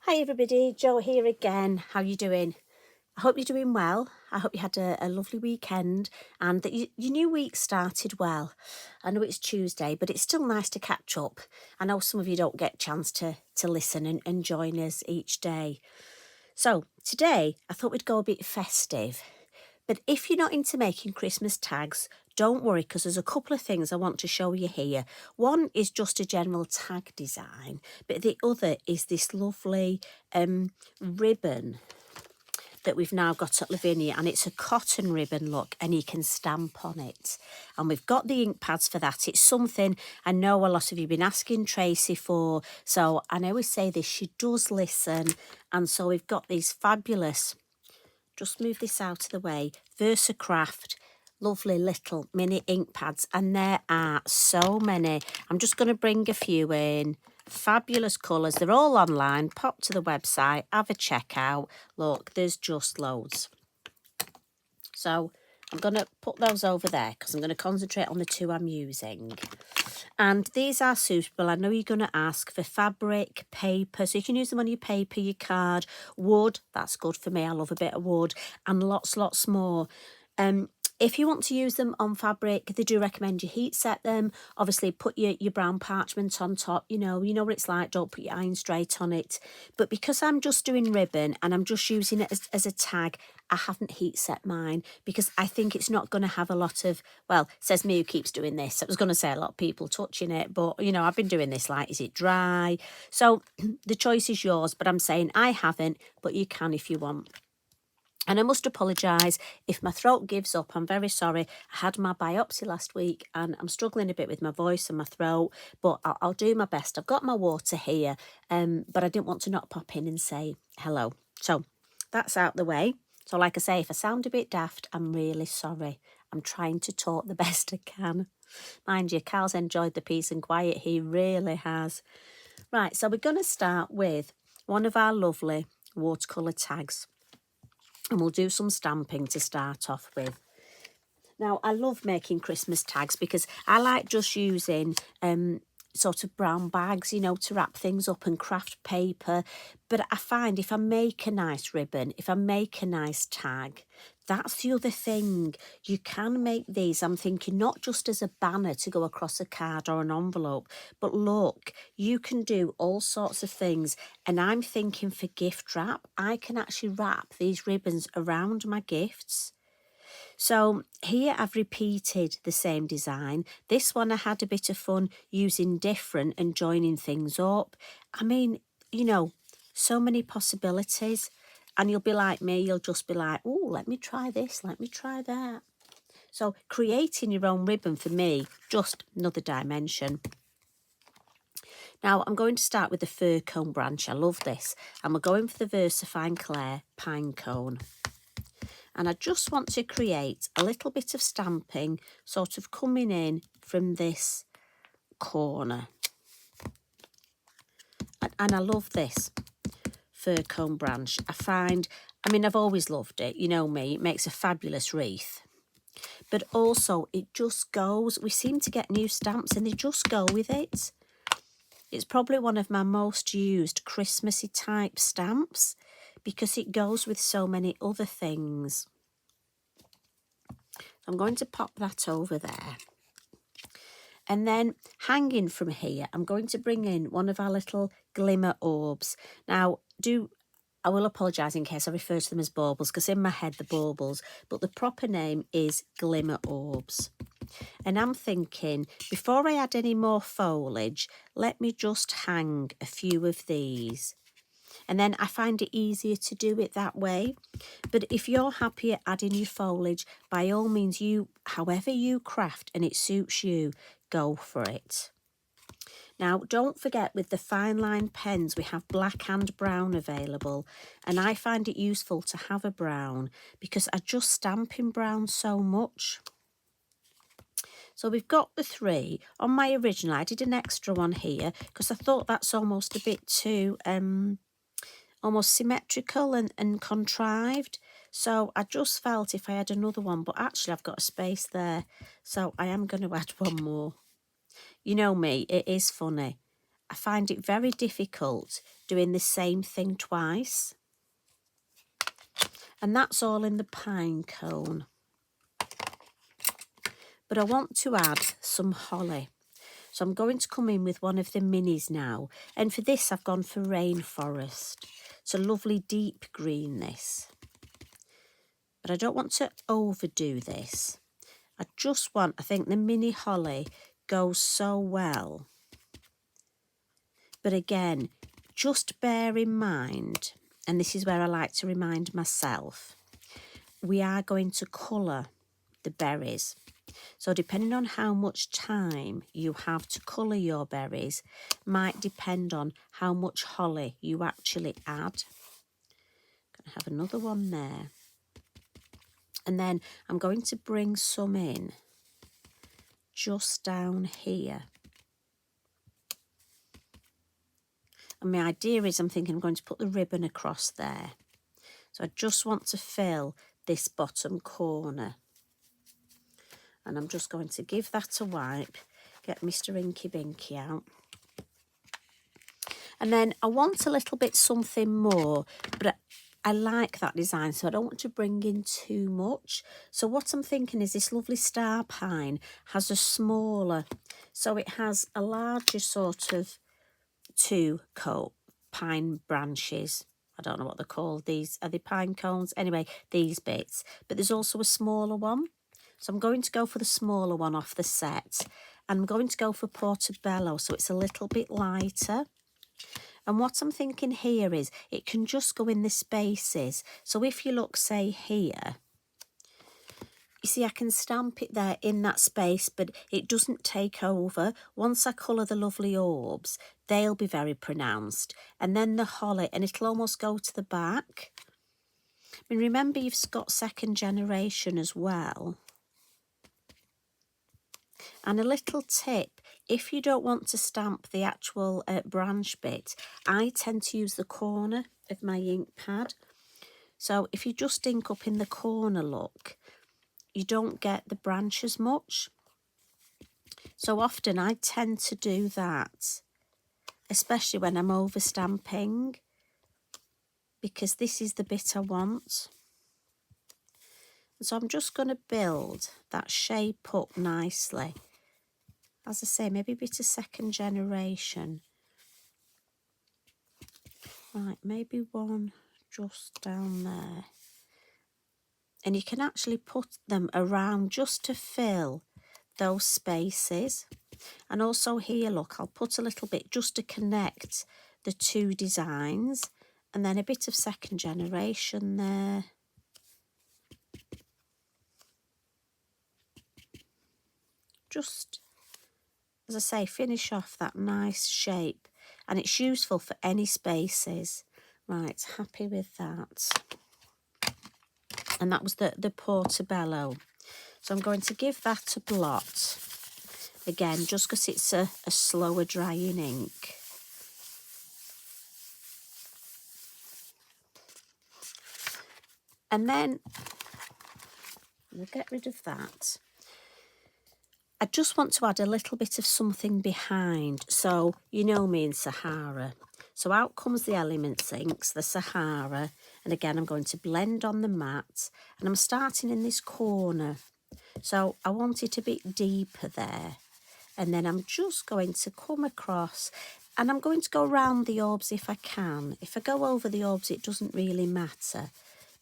Hi everybody, Jo here again. How you doing? I hope you're doing well. I hope you had a lovely weekend and that your new week started well. I know it's Tuesday, but it's still nice to catch up. I know some of you don't get a chance to listen and join us each day. So today I thought we'd go a bit festive. But if you're not into making Christmas tags, don't worry, because there's a couple of things I want to show you here. One is just a general tag design, but the other is this lovely ribbon that we've now got at Lavinia, and it's a cotton ribbon, look, and you can stamp on it. And we've got the ink pads for that. It's something I know a lot of you have been asking Tracy for, so I always say this, she does listen, and so we've got these fabulous, just move this out of the way, Versacraft lovely little mini ink pads, and there are so many. I'm just going to bring a few in. Fabulous colours. They're all online. Pop to the website, have a check out. Look, there's just loads. So I'm going to put those over there because I'm going to concentrate on the two I'm using. And these are suitable. I know you're going to ask for fabric, paper, so you can use them on your paper, your card, wood. That's good for me. I love a bit of wood, and lots more. If you want to use them on fabric, they do recommend you heat set them. Obviously, put your brown parchment on top. You know what it's like. Don't put your iron straight on it. But because I'm just doing ribbon and I'm just using it as a tag, I haven't heat set mine because I think it's not going to have a lot of, well, says me who keeps doing this. I was going to say a lot of people touching it, but, I've been doing this like, is it dry? So the choice is yours, but I'm saying I haven't, but you can if you want. And I must apologise if my throat gives up. I'm very sorry. I had my biopsy last week and I'm struggling a bit with my voice and my throat, but I'll do my best. I've got my water here, but I didn't want to not pop in and say hello. So that's out the way. So like I say, if I sound a bit daft, I'm really sorry. I'm trying to talk the best I can. Mind you, Carl's enjoyed the peace and quiet. He really has. Right, so we're going to start with one of our lovely watercolour tags. And we'll do some stamping to start off with. Now, I love making Christmas tags because I like just using sort of brown bags, to wrap things up and craft paper. But I find if I make a nice ribbon, if I make a nice tag, that's the other thing. You can make these, I'm thinking, not just as a banner to go across a card or an envelope, but look, you can do all sorts of things. And I'm thinking for gift wrap, I can actually wrap these ribbons around my gifts. So here I've repeated the same design. This one I had a bit of fun using different and joining things up. I mean, so many possibilities. And you'll be like me, you'll just be like, oh, let me try this, let me try that. So creating your own ribbon for me, just another dimension. Now I'm going to start with the Fir Cone Branch. I love this. And we're going for the Versafine Clair Pinecone. And I just want to create a little bit of stamping sort of coming in from this corner. And I love this Fir Cone Branch. I've always loved it. You know me, it makes a fabulous wreath. But also it just goes, we seem to get new stamps and they just go with it. It's probably one of my most used Christmassy type stamps because it goes with so many other things. I'm going to pop that over there. And then hanging from here, I'm going to bring in one of our little Glimmer Orbs. Now, I will apologise in case I refer to them as baubles, because in my head they're baubles, but the proper name is Glimmer Orbs. And I'm thinking, before I add any more foliage, let me just hang a few of these. And then I find it easier to do it that way. But if you're happy at adding your foliage, by all means, however you craft and it suits you, go for it. Now, don't forget with the fine line pens, we have black and brown available. And I find it useful to have a brown because I just stamp in brown so much. So we've got the three. On my original, I did an extra one here because I thought that's almost a bit too almost symmetrical and contrived. So I just felt if I had another one, but actually I've got a space there. So I am going to add one more. You know me, it is funny. I find it very difficult doing the same thing twice. And that's all in the Pinecone. But I want to add some holly. So I'm going to come in with one of the minis now. And for this, I've gone for Rainforest. It's a lovely deep green, this. But I don't want to overdo this. I think the mini holly goes so well. But again, just bear in mind, and this is where I like to remind myself, we are going to colour the berries. So depending on how much time you have to colour your berries might depend on how much holly you actually add. I'm going to have another one there. And then I'm going to bring some in just down here. And my idea is I'm thinking I'm going to put the ribbon across there. So I just want to fill this bottom corner. And I'm just going to give that a wipe, get Mr. Inky Binky out. And then I want a little bit something more, but I like that design, so I don't want to bring in too much. So what I'm thinking is this lovely Starpine has a smaller, so it has a larger sort of two pine branches. I don't know what they're called. These are the pine cones. Anyway, these bits. But there's also a smaller one. So I'm going to go for the smaller one off the set. And I'm going to go for Portobello, so it's a little bit lighter. And what I'm thinking here is it can just go in the spaces. So if you look, say, here, you see I can stamp it there in that space, but it doesn't take over. Once I colour the lovely orbs, they'll be very pronounced. And then the holly, and it'll almost go to the back. I mean, remember you've got second generation as well. And a little tip, if you don't want to stamp the actual branch bit, I tend to use the corner of my ink pad. So if you just ink up in the corner, look, you don't get the branch as much. So often I tend to do that, especially when I'm over stamping, because this is the bit I want. And so I'm just going to build that shape up nicely. As I say, maybe a bit of second generation. Right, maybe one just down there. And you can actually put them around just to fill those spaces. And also here, look, I'll put a little bit just to connect the two designs. And then a bit of second generation there. Just, as I say, finish off that nice shape. And it's useful for any spaces. Right, happy with that. And that was the Portobello. So I'm going to give that a blot. Again, just because it's a slower drying ink. And then we'll get rid of that. I just want to add a little bit of something behind. So, you know me in Sahara. So out comes the Elements inks, the Sahara. And again, I'm going to blend on the mat. And I'm starting in this corner. So I want it a bit deeper there. And then I'm just going to come across. And I'm going to go around the orbs if I can. If I go over the orbs, it doesn't really matter.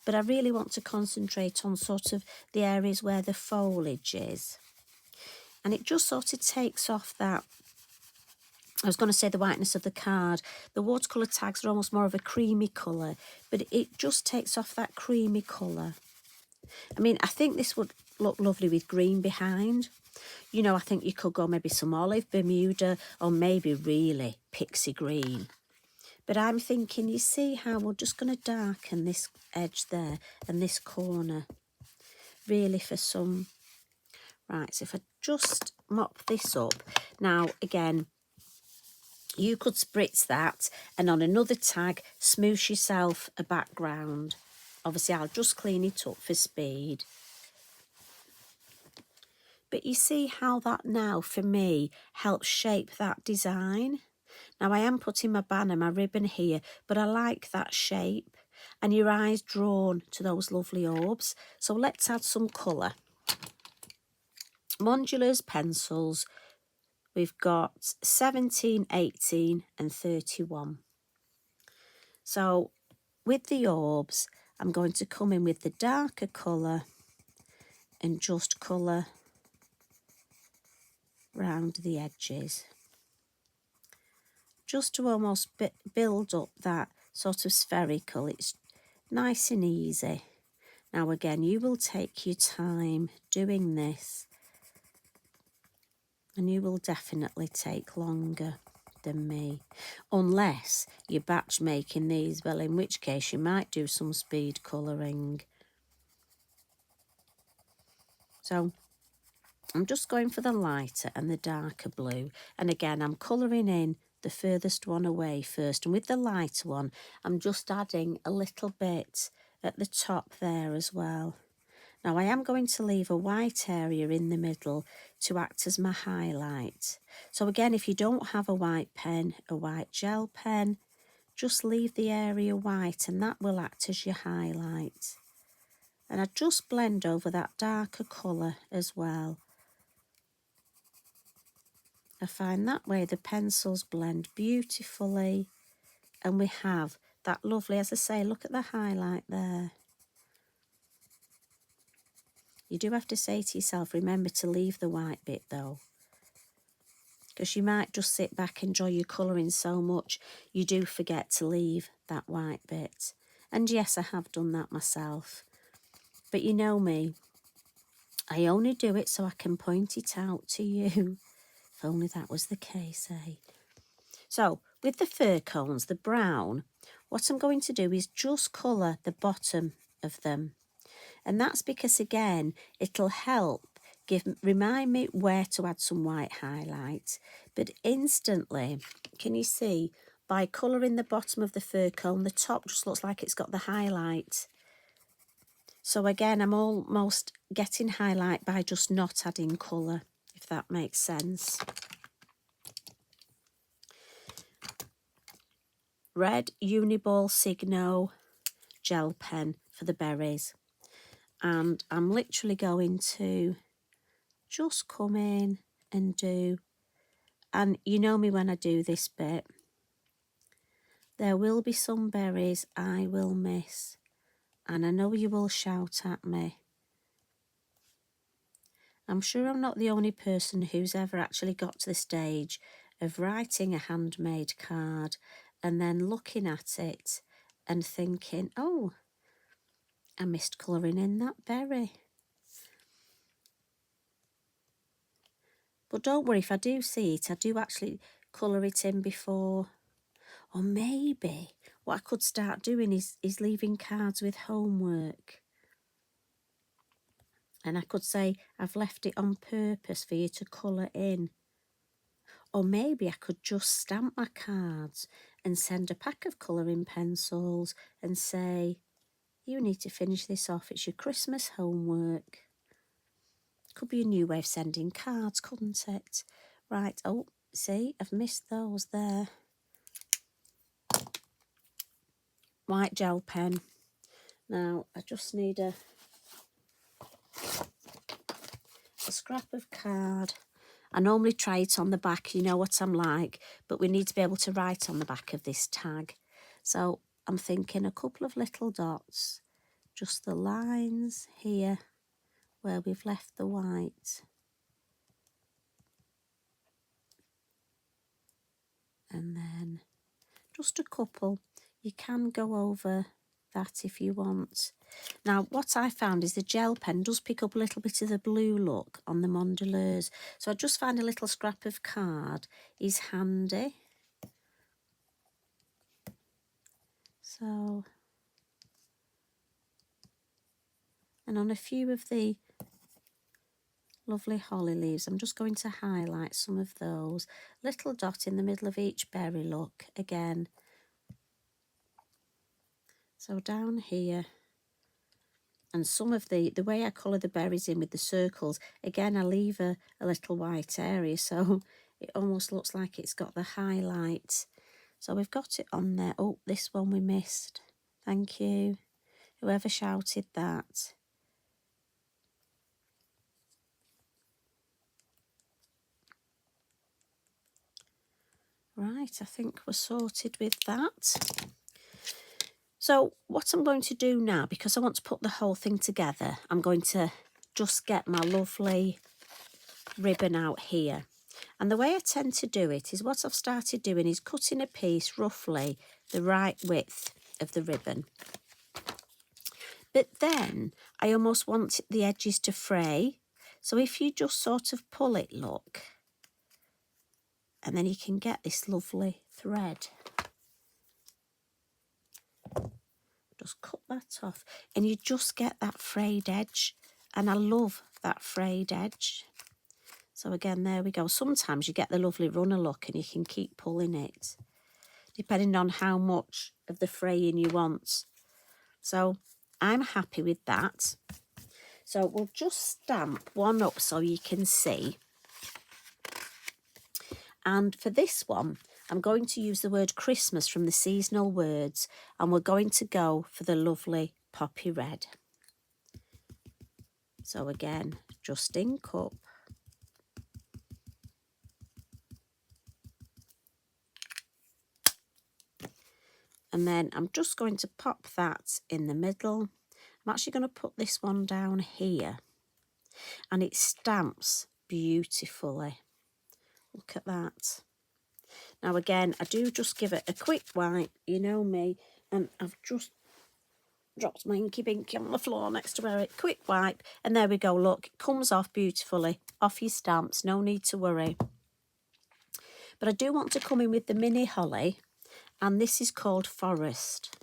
But I really want to concentrate on sort of the areas where the foliage is. And it just sort of takes off that, I was going to say the whiteness of the card. The watercolour tags are almost more of a creamy colour, but it just takes off that creamy colour. I mean, I think this would look lovely with green behind. You know, I think you could go maybe some olive, Bermuda, or maybe really pixie green. But I'm thinking, you see how we're just going to darken this edge there and this corner, really for some. Right, so if I just mop this up. Now, again, you could spritz that and on another tag, smoosh yourself a background. Obviously, I'll just clean it up for speed. But you see how that now, for me, helps shape that design. Now I am putting my banner, my ribbon here, but I like that shape and your eyes drawn to those lovely orbs. So let's add some colour. Modulars, pencils, we've got 17, 18 and 31. So with the orbs, I'm going to come in with the darker colour and just colour round the edges. Just to almost build up that sort of spherical. It's nice and easy. Now again, you will take your time doing this, and you will definitely take longer than me, unless you're batch making these, well, in which case you might do some speed colouring. So I'm just going for the lighter and the darker blue, and again I'm colouring in the furthest one away first, and with the lighter one I'm just adding a little bit at the top there as well. Now I am going to leave a white area in the middle to act as my highlight. So again, if you don't have a white pen, a white gel pen, just leave the area white and that will act as your highlight. And I just blend over that darker colour as well. I find that way the pencils blend beautifully, and we have that lovely, as I say, look at the highlight there. You do have to say to yourself, remember to leave the white bit though, because you might just sit back, enjoy your colouring so much, you do forget to leave that white bit. And yes, I have done that myself. But you know me, I only do it so I can point it out to you. If only that was the case, eh? So, with the fir cones, the brown, what I'm going to do is just colour the bottom of them. And that's because, again, it'll help remind me where to add some white highlight. But instantly, can you see, by colouring the bottom of the fir cone, the top just looks like it's got the highlight. So again, I'm almost getting highlight by just not adding colour, if that makes sense. Red Uniball Signo gel pen for the berries. And I'm literally going to just come in and do, and you know me when I do this bit, there will be some berries I will miss, and I know you will shout at me. I'm sure I'm not the only person who's ever actually got to the stage of writing a handmade card and then looking at it and thinking, oh, I missed colouring in that berry. But don't worry, if I do see it, I do actually colour it in before. Or maybe what I could start doing is leaving cards with homework. And I could say, I've left it on purpose for you to colour in. Or maybe I could just stamp my cards and send a pack of colouring pencils and say, you need to finish this off, it's your Christmas homework. Could be a new way of sending cards, couldn't it? Right, oh, see, I've missed those there. White gel pen. Now, I just need a scrap of card. I normally try it on the back, you know what I'm like, but we need to be able to write on the back of this tag. So I'm thinking a couple of little dots, just the lines here where we've left the white. And then just a couple. You can go over that if you want. Now, what I found is the gel pen does pick up a little bit of the blue look on the Mondeleurs. So I just find a little scrap of card is handy. So, and on a few of the lovely holly leaves, I'm just going to highlight some of those. Little dot in the middle of each berry, look, again. So down here. And some of the way I colour the berries in with the circles, again, I leave a little white area. So it almost looks like it's got the highlight. So we've got it on there. Oh, this one we missed. Thank you, whoever shouted that. Right, I think we're sorted with that. So what I'm going to do now, because I want to put the whole thing together, I'm going to just get my lovely ribbon out here. And the way I tend to do it is, what I've started doing is cutting a piece roughly the right width of the ribbon. But then I almost want the edges to fray. So if you just sort of pull it, look, and then you can get this lovely thread. Just cut that off and you just get that frayed edge. And I love that frayed edge. So again, there we go. Sometimes you get the lovely runner look and you can keep pulling it, depending on how much of the fraying you want. So I'm happy with that. So we'll just stamp one up so you can see. And for this one, I'm going to use the word Christmas from the seasonal words, and we're going to go for the lovely poppy red. So again, just ink up. And then I'm just going to pop that in the middle. I'm actually going to put this one down here. And it stamps beautifully. Look at that. Now again, I do just give it a quick wipe, you know me, and I've just dropped my inky binky on the floor next to where it. Quick wipe, and there we go, look, it comes off beautifully, off your stamps, no need to worry. But I do want to come in with the mini holly, and this is called Forest.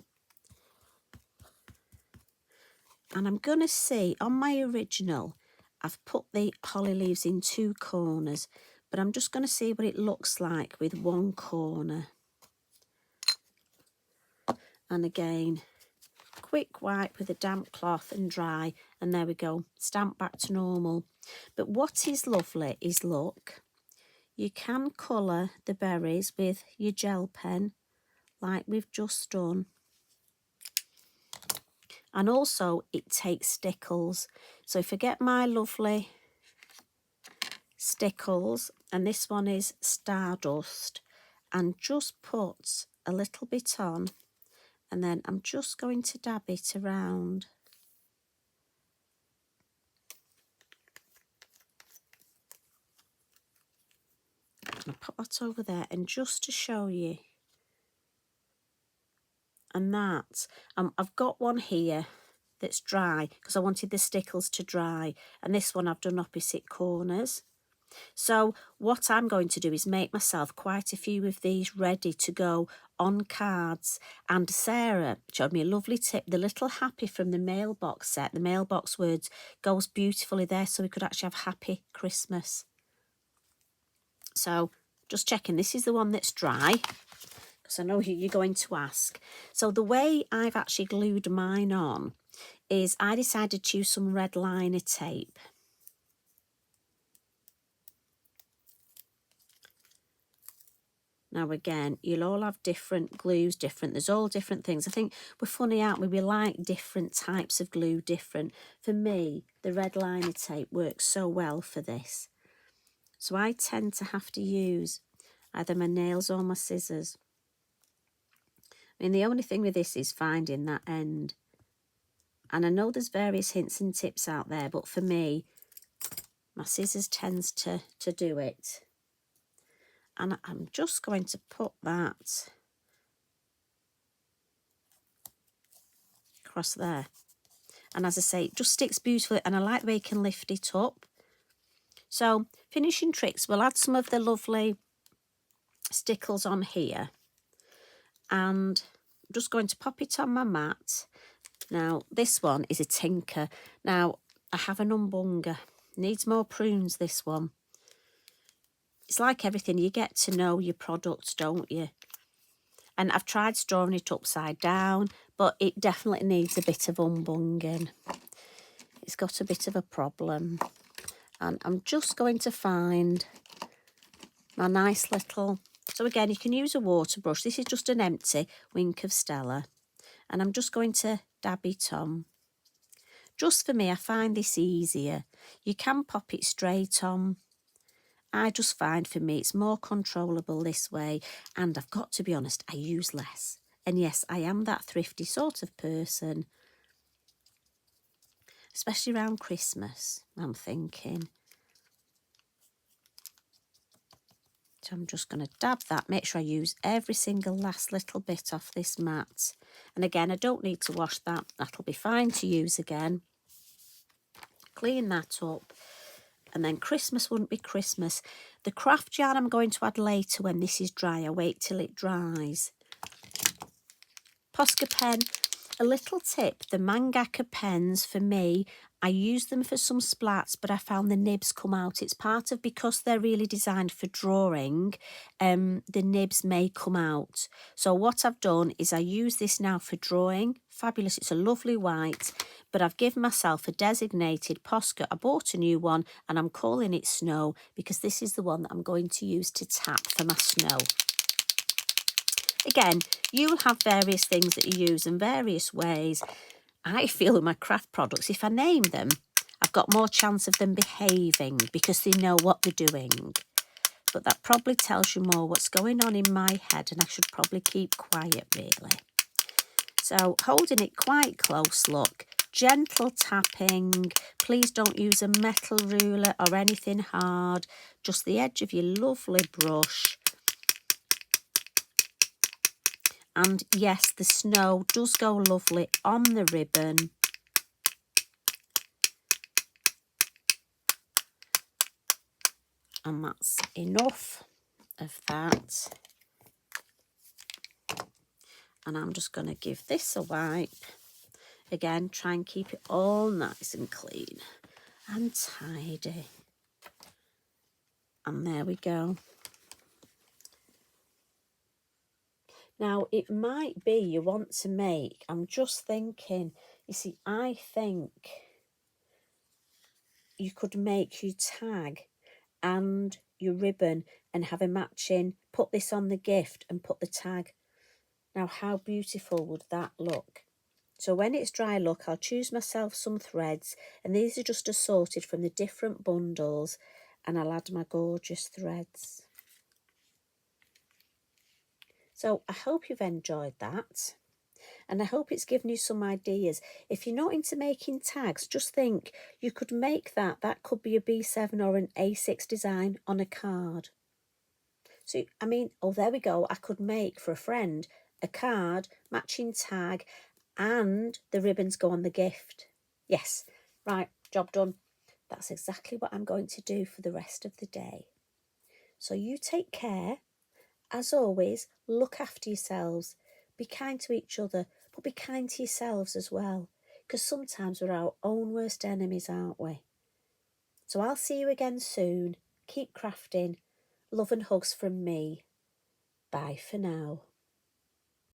And I'm going to see, on my original, I've put the holly leaves in 2 corners, but I'm just going to see what it looks like with 1 corner. And again, quick wipe with a damp cloth and dry, and there we go, stamp back to normal. But what is lovely is, look, you can colour the berries with your gel pen like we've just done. And also it takes Stickles. So if I get my lovely Stickles, and this one is Stardust, and just put a little bit on, and then I'm just going to dab it around. I'll put that over there, and just to show you. And that, I've got one here that's dry because I wanted the Stickles to dry, and this one I've done opposite corners. So what I'm going to do is make myself quite a few of these ready to go on cards. And Sarah showed me a lovely tip. The little happy from the mailbox set, the mailbox words, goes beautifully there, so we could actually have Happy Christmas. So just checking, this is the one that's dry, because I know you're going to ask. So the way I've actually glued mine on is I decided to use some red liner tape. Now again, you'll all have different glues, there's all different things. I think we're funny, aren't we? We like different types of glue, different. For me, the red liner tape works so well for this. So I tend to have to use either my nails or my scissors. I mean, the only thing with this is finding that end. And I know there's various hints and tips out there, but for me, my scissors tends to do it. And I'm just going to put that across there. And as I say, it just sticks beautifully, and I like the way you can lift it up. So, finishing tricks, we'll add some of the lovely Stickles on here. And I'm just going to pop it on my mat. Now, this one is a tinker. Now, I have an umbunga. Needs more prunes, this one. It's like everything, you get to know your products, don't you? And I've tried storing it upside down, but it definitely needs a bit of umbunging. It's got a bit of a problem. And I'm just going to find my nice little, so again, you can use a water brush. This is just an empty Wink of Stella. And I'm just going to dab it on. Just for me, I find this easier. You can pop it straight on. I just find for me it's more controllable this way. And I've got to be honest, I use less. And yes, I am that thrifty sort of person. Especially around Christmas, I'm thinking. So I'm just going to dab that, make sure I use every single last little bit off this mat. And again, I don't need to wash that. That'll be fine to use again. Clean that up. And then Christmas wouldn't be Christmas. The craft yarn I'm going to add later when this is dry. I wait till it dries. Posca pen. A little tip, the mangaka pens for me, I use them for some splats, but I found the nibs come out. It's part of, because they're really designed for drawing, the nibs may come out. So what I've done is I use this now for drawing. Fabulous, it's a lovely white, but I've given myself a designated Posca. I bought a new one and I'm calling it Snow because this is the one that I'm going to use to tap for my snow. Again, you'll have various things that you use in various ways. I feel with my craft products, if I name them, I've got more chance of them behaving because they know what they're doing. But that probably tells you more what's going on in my head, and I should probably keep quiet, really. So holding it quite close, look, gentle tapping. Please don't use a metal ruler or anything hard, just the edge of your lovely brush. And yes, the snow does go lovely on the ribbon. And that's enough of that. And I'm just going to give this a wipe. Again, try and keep it all nice and clean and tidy. And there we go. Now, it might be you want to make, I'm just thinking, you see, I think you could make your tag and your ribbon and have a matching, put this on the gift and put the tag. Now, how beautiful would that look? So when it's dry, look, I'll choose myself some threads, and these are just assorted from the different bundles, and I'll add my gorgeous threads. So I hope you've enjoyed that, and I hope it's given you some ideas. If you're not into making tags, just think you could make that. That could be a B7 or an A6 design on a card. So, I mean, oh, there we go. I could make for a friend a card, matching tag, and the ribbons go on the gift. Yes, right, job done. That's exactly what I'm going to do for the rest of the day. So you take care. As always, look after yourselves. Be kind to each other, but be kind to yourselves as well. Because sometimes we're our own worst enemies, aren't we? So I'll see you again soon. Keep crafting. Love and hugs from me. Bye for now.